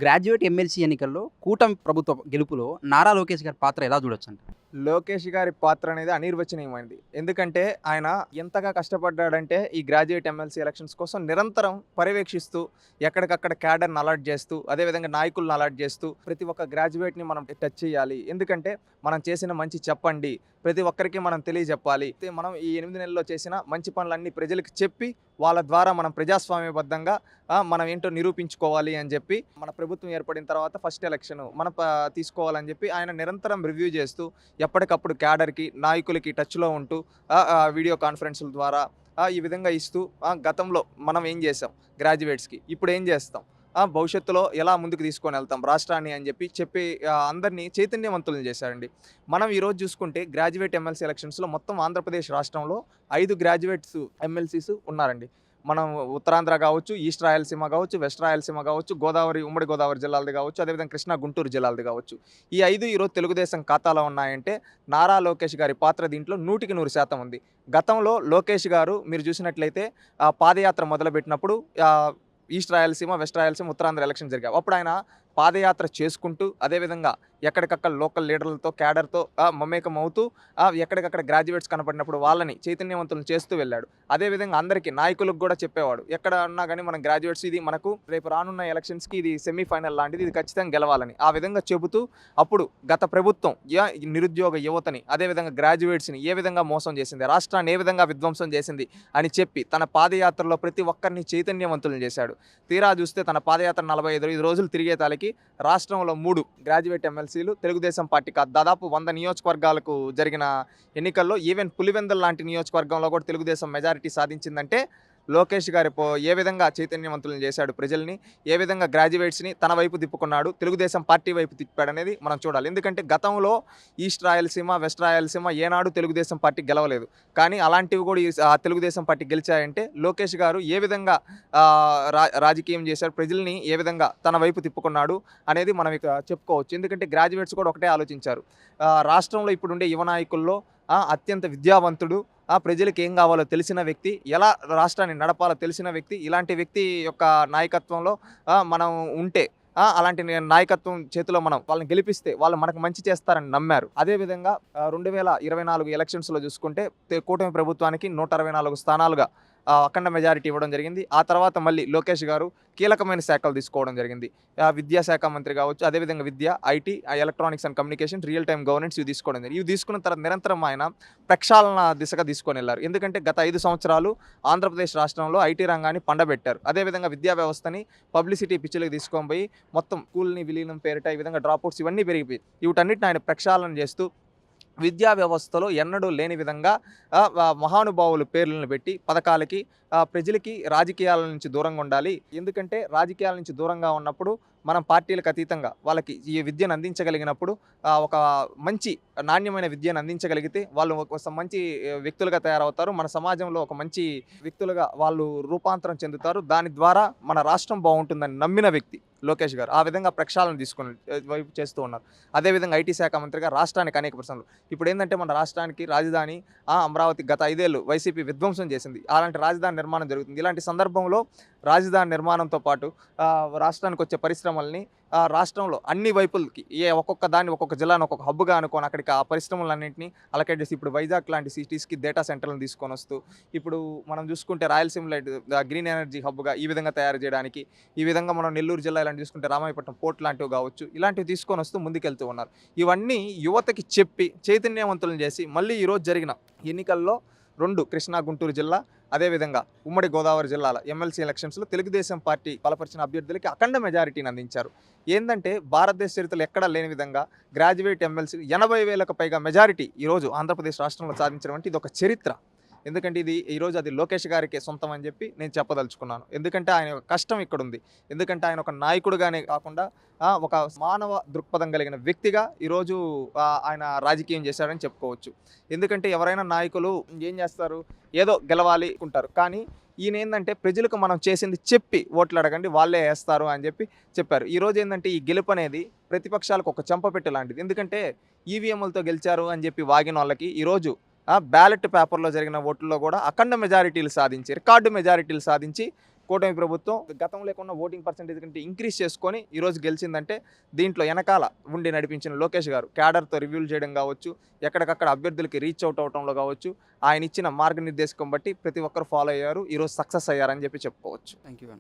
Graduate MLC ఎన్నికల్లో కూటమి ప్రభుత్వ గెలుపులో నారా లోకేష్ గారి పాత్ర ఎలా చూడొచ్చంట? లోకేష్ గారి పాత్ర అనేది అనిర్వచనీయమైనది. ఎందుకంటే ఆయన ఎంతగా కష్టపడ్డాడంటే ఈ గ్రాడ్యుయేట్ ఎమ్మెల్సీ ఎలక్షన్స్ కోసం నిరంతరం పర్యవేక్షిస్తూ, ఎక్కడికక్కడ క్యాడర్‌ని అలర్ట్ చేస్తూ, అదేవిధంగా నాయకులను అలర్ట్ చేస్తూ, ప్రతి ఒక్క గ్రాడ్యుయేట్‌ని మనం టచ్ చేయాలి. ఎందుకంటే మనం చేసిన మంచి చెప్పండి. ప్రతి ఒక్కరికి మనం తెలియజెప్పాలి. మనం ఈ 8 నెలల్లో చేసిన మంచి పనులన్నీ ప్రజలకు చెప్పి, వాళ్ళ ద్వారా మనం ప్రజాస్వామ్యబద్ధంగా మనం ఏంటో నిరూపించుకోవాలి అని చెప్పి, మన ప్రభుత్వం ఏర్పడిన తర్వాత ఫస్ట్ ఎలక్షన్ మనం తీసుకోవాలని చెప్పి ఆయన నిరంతరం రివ్యూ చేస్తూ ఎప్పటికప్పుడు క్యాడర్‌కి, నాయకులకి టచ్‌లో ఉంటూ వీడియో కాన్ఫరెన్సుల ద్వారా ఈ విధంగా ఇస్తూ గతంలో మనం ఏం చేసాం గ్రాడ్యుయేట్స్‌కి, ఇప్పుడు ఏం చేస్తాం, భవిష్యత్తులో ఎలా ముందుకు తీసుకొని వెళ్తాం రాష్ట్రాన్ని అని చెప్పి అందరినీ చైతన్యవంతులను చేశారండి. మనం ఈరోజు చూసుకుంటే గ్రాడ్యుయేట్ ఎమ్మెల్సీ ఎలక్షన్స్‌లో మొత్తం ఆంధ్రప్రదేశ్ రాష్ట్రంలో 5 గ్రాడ్యుయేట్స్ ఎమ్మెల్సీస్ ఉన్నారండి. మనం ఉత్తరాంధ్ర కావచ్చు, ఈస్ట్ రాయలసీమ కావచ్చు, వెస్ట్ రాయలసీమ కావచ్చు, గోదావరి ఉమ్మడి గోదావరి జిల్లాలది కావచ్చు, అదేవిధంగా కృష్ణా గుంటూరు జిల్లాలది కావచ్చు. ఈ 5 ఈరోజు తెలుగుదేశం ఖాతాలో ఉన్నాయంటే నారా లోకేష్ గారి పాత్ర దీంట్లో 100% ఉంది. గతంలో లోకేష్ గారు మీరు చూసినట్లయితే పాదయాత్ర మొదలుపెట్టినప్పుడు east Rayalaseema, west Rayalaseema, Uttarandhra election జరిగాయి. అప్పుడు ఆయన పాదయాత్ర చేసుకుంటూ అదేవిధంగా ఎక్కడికక్కడ లోకల్ లీడర్లతో క్యాడర్తో మమేకం అవుతూ ఎక్కడికక్కడ గ్రాడ్యుయేట్స్ కనపడినప్పుడు వాళ్ళని చైతన్యవంతులను చేస్తూ వెళ్ళాడు. అదేవిధంగా అందరికీ నాయకులకు కూడా చెప్పేవాడు, ఎక్కడ ఉన్నా కానీ మనం గ్రాడ్యుయేట్స్ ఇది మనకు రేపు రానున్న ఎలక్షన్స్కి ఇది సెమీఫైనల్ లాంటిది, ఇది ఖచ్చితంగా గెలవాలని ఆ విధంగా చెబుతూ అప్పుడు గత ప్రభుత్వం నిరుద్యోగ యువతని అదేవిధంగా గ్రాడ్యుయేట్స్ని ఏ విధంగా మోసం చేసింది, రాష్ట్రాన్ని ఏ విధంగా విధ్వంసం చేసింది అని చెప్పి తన పాదయాత్రలో ప్రతి ఒక్కరిని చైతన్యవంతులను చేశాడు. తీరా చూస్తే తన పాదయాత్ర 45 రోజులు తిరిగే తాలకి రాష్ట్రంలో 3 గ్రాడ్యుయేట్ ఎమ్మెల్సీలు తెలుగుదేశం పార్టీ దాదాపు 100 నియోజకవర్గాలకు జరిగిన ఎన్నికల్లో ఈవెన్ పులివెందుల లాంటి నియోజకవర్గంలో కూడా తెలుగుదేశం మెజారిటీ సాధించిందంటే లోకేష్ గారి ఏ విధంగా చైతన్యవంతులను చేశాడు ప్రజల్ని, ఏ విధంగా గ్రాడ్యుయేట్స్ని తన వైపు తిప్పుకున్నాడు, తెలుగుదేశం పార్టీ వైపు తిప్పాడు అనేది మనం చూడాలి. ఎందుకంటే గతంలో ఈస్ట్ రాయలసీమ, వెస్ట్ రాయలసీమ ఏనాడు తెలుగుదేశం పార్టీ గెలవలేదు. కానీ అలాంటివి కూడా తెలుగుదేశం పార్టీ గెలిచాయంటే లోకేష్ గారు ఏ విధంగా రాజకీయం చేశాడు, ప్రజల్ని ఏ విధంగా తన వైపు తిప్పుకున్నాడు అనేది మనం ఇక చెప్పుకోవచ్చు. ఎందుకంటే గ్రాడ్యుయేట్స్ కూడా ఒకటే ఆలోచించారు, రాష్ట్రంలో ఇప్పుడుండే యువ నాయకుల్లో అత్యంత విద్యావంతుడు, ప్రజలకు ఏం కావాలో తెలిసిన వ్యక్తి, ఎలా రాష్ట్రాన్ని నడపాలో తెలిసిన వ్యక్తి, ఇలాంటి వ్యక్తి యొక్క నాయకత్వంలో మనం ఉంటే అలాంటి నాయకత్వం చేతిలో మనం వాళ్ళని గెలిపిస్తే వాళ్ళు మనకు మంచి చేస్తారని నమ్మారు. అదేవిధంగా 2024 ఎలక్షన్స్లో చూసుకుంటే కూటమి ప్రభుత్వానికి 164 స్థానాలుగా అఖండ మెజారిటీ ఇవ్వడం జరిగింది. ఆ తర్వాత మళ్ళీ లోకేష్ గారు కీలకమైన శాఖలు తీసుకోవడం జరిగింది. విద్యాశాఖ మంత్రి కావచ్చు, అదేవిధంగా విద్య, IT, electronics and communication, real time governance ఇవి తీసుకోవడం జరిగింది. ఇవి తీసుకున్న తర్వాత నిరంతరం ఆయన ప్రక్షాళన దిశగా తీసుకొని వెళ్ళారు. ఎందుకంటే గత 5 సంవత్సరాలు ఆంధ్రప్రదేశ్ రాష్ట్రంలో ఐటీ రంగాన్ని పండబెట్టారు. అదేవిధంగా విద్యా వ్యవస్థని పబ్లిసిటీ పిచ్చులకు తీసుకొని పోయి మొత్తం స్కూల్ని విలీనం పేరిట ఈ విధంగా డ్రాప్అవుట్స్ ఇవన్నీ పెరిగిపోయి వీటన్నిటిని ఆయన ప్రక్షాళన చేస్తూ విద్యా వ్యవస్థలో ఎన్నడూ లేని విధంగా మహానుభావులు పేర్లను పెట్టి పథకాలకి ప్రజలకి రాజకీయాల నుంచి దూరంగా ఉండాలి. ఎందుకంటే రాజకీయాల నుంచి దూరంగా ఉన్నప్పుడు మనం పార్టీలకు అతీతంగా వాళ్ళకి ఈ విద్యను అందించగలిగినప్పుడు ఒక మంచి నాణ్యమైన విద్యను అందించగలిగితే వాళ్ళు ఒక మంచి వ్యక్తులుగా తయారవుతారు. మన సమాజంలో ఒక మంచి వ్యక్తులుగా వాళ్ళు రూపాంతరం చెందుతారు. దాని ద్వారా మన రాష్ట్రం బాగుంటుందని నమ్మిన వ్యక్తి లోకేష్ గారు. ఆ విధంగా ప్రక్షాళన తీసుకొని వైపు చేస్తూ ఉన్నారు. అదేవిధంగా ఐటీ శాఖ మంత్రిగా రాష్ట్రానికి అనేక ప్రశ్నలు. ఇప్పుడు ఏంటంటే మన రాష్ట్రానికి రాజధాని అమరావతి గత 5 ఏళ్ళు వైసీపీ విధ్వంసం చేసింది. అలాంటి రాజధాని నిర్మాణం జరుగుతుంది. ఇలాంటి సందర్భంలో రాజధాని నిర్మాణంతో పాటు రాష్ట్రానికి వచ్చే పరిశ్రమల్ని రాష్ట్రంలో అన్ని వైపులకి ఒక్కొక్క దాన్ని ఒక్కొక్క జిల్లాను ఒక్కొక్క హబ్గా అనుకొని అక్కడికి ఆ పరిశ్రమలన్నింటినీ అలకేట్ చేసి ఇప్పుడు వైజాగ్ లాంటి సిటీస్కి డేటా సెంటర్లను తీసుకొని వస్తూ ఇప్పుడు మనం చూసుకుంటే రాయలసీమలో గ్రీన్ ఎనర్జీ హబ్గా ఈ విధంగా తయారు చేయడానికి, ఈ విధంగా మనం నెల్లూరు జిల్లా ఇలాంటి చూసుకుంటే రామాయపట్నం పోర్ట్ లాంటివి కావచ్చు, ఇలాంటివి తీసుకొని వస్తూ ముందుకెళ్తూ ఉన్నారు. ఇవన్నీ యువతకి చెప్పి చైతన్యవంతులను చేసి మళ్ళీ ఈరోజు జరిగిన ఎన్నికల్లో 2 కృష్ణా గుంటూరు జిల్లా అదేవిధంగా ఉమ్మడి గోదావరి జిల్లాల ఎమ్మెల్సీ ఎలక్షన్స్లో తెలుగుదేశం పార్టీ బలపరిచిన అభ్యర్థులకి అఖండ మెజారిటీని అందించారు. ఏంటంటే భారతదేశ చరిత్రలో ఎక్కడా లేని విధంగా గ్రాడ్యుయేట్ ఎమ్మెల్సీ 80,000కు పైగా మెజారిటీ ఈరోజు ఆంధ్రప్రదేశ్ రాష్ట్రంలో సాధించడం అంటే ఇది ఒక చరిత్ర. ఎందుకంటే ఇది ఈరోజు అది లోకేష్ గారికే సొంతం అని చెప్పి నేను చెప్పదలుచుకున్నాను. ఎందుకంటే ఆయన కష్టం ఇక్కడ ఉంది. ఎందుకంటే ఆయన ఒక నాయకుడుగానే కాకుండా ఒక మానవ దృక్పథం కలిగిన వ్యక్తిగా ఈరోజు ఆయన రాజకీయం చేశాడని చెప్పుకోవచ్చు. ఎందుకంటే ఎవరైనా నాయకులు ఏం చేస్తారు, ఏదో గెలవాలి అనుకుంటారు. కానీ ఈయన ఏంటంటే ప్రజలకు మనం చేసింది చెప్పి ఓట్లు అడగండి వాళ్ళే వేస్తారు అని చెప్పారు. ఈరోజు ఏంటంటే ఈ గెలుపు అనేది ప్రతిపక్షాలకు ఒక చెంపపెట్టు లాంటిది. ఎందుకంటే ఈవీఎంలతో గెలిచారు అని చెప్పి వాగిన వాళ్ళకి ఈరోజు బ్యాలెట్ పేపర్లో జరిగిన ఓట్లలో కూడా అఖండ మెజారిటీలు సాధించి రికార్డు మెజారిటీలు సాధించి కూటమి ప్రభుత్వం గతంలో ఉన్న ఓటింగ్ పర్సెంటేజ్ కంటే ఇంక్రీజ్ చేసుకొని ఈరోజు గెలిచిందంటే దీంట్లో వెనకాల ఉండి నడిపించిన లోకేష్ గారు క్యాడర్తో రివ్యూలు చేయడం కావచ్చు, ఎక్కడికక్కడ అభ్యర్థులకి రీచ్ అవుట్ అవడంలో కావచ్చు, ఆయన ఇచ్చిన మార్గనిర్దేశకం బట్టి ప్రతి ఒక్కరు ఫాలో అయ్యారు, ఈరోజు సక్సెస్ అయ్యారని చెప్పి చెప్పుకోవచ్చు. Thank you.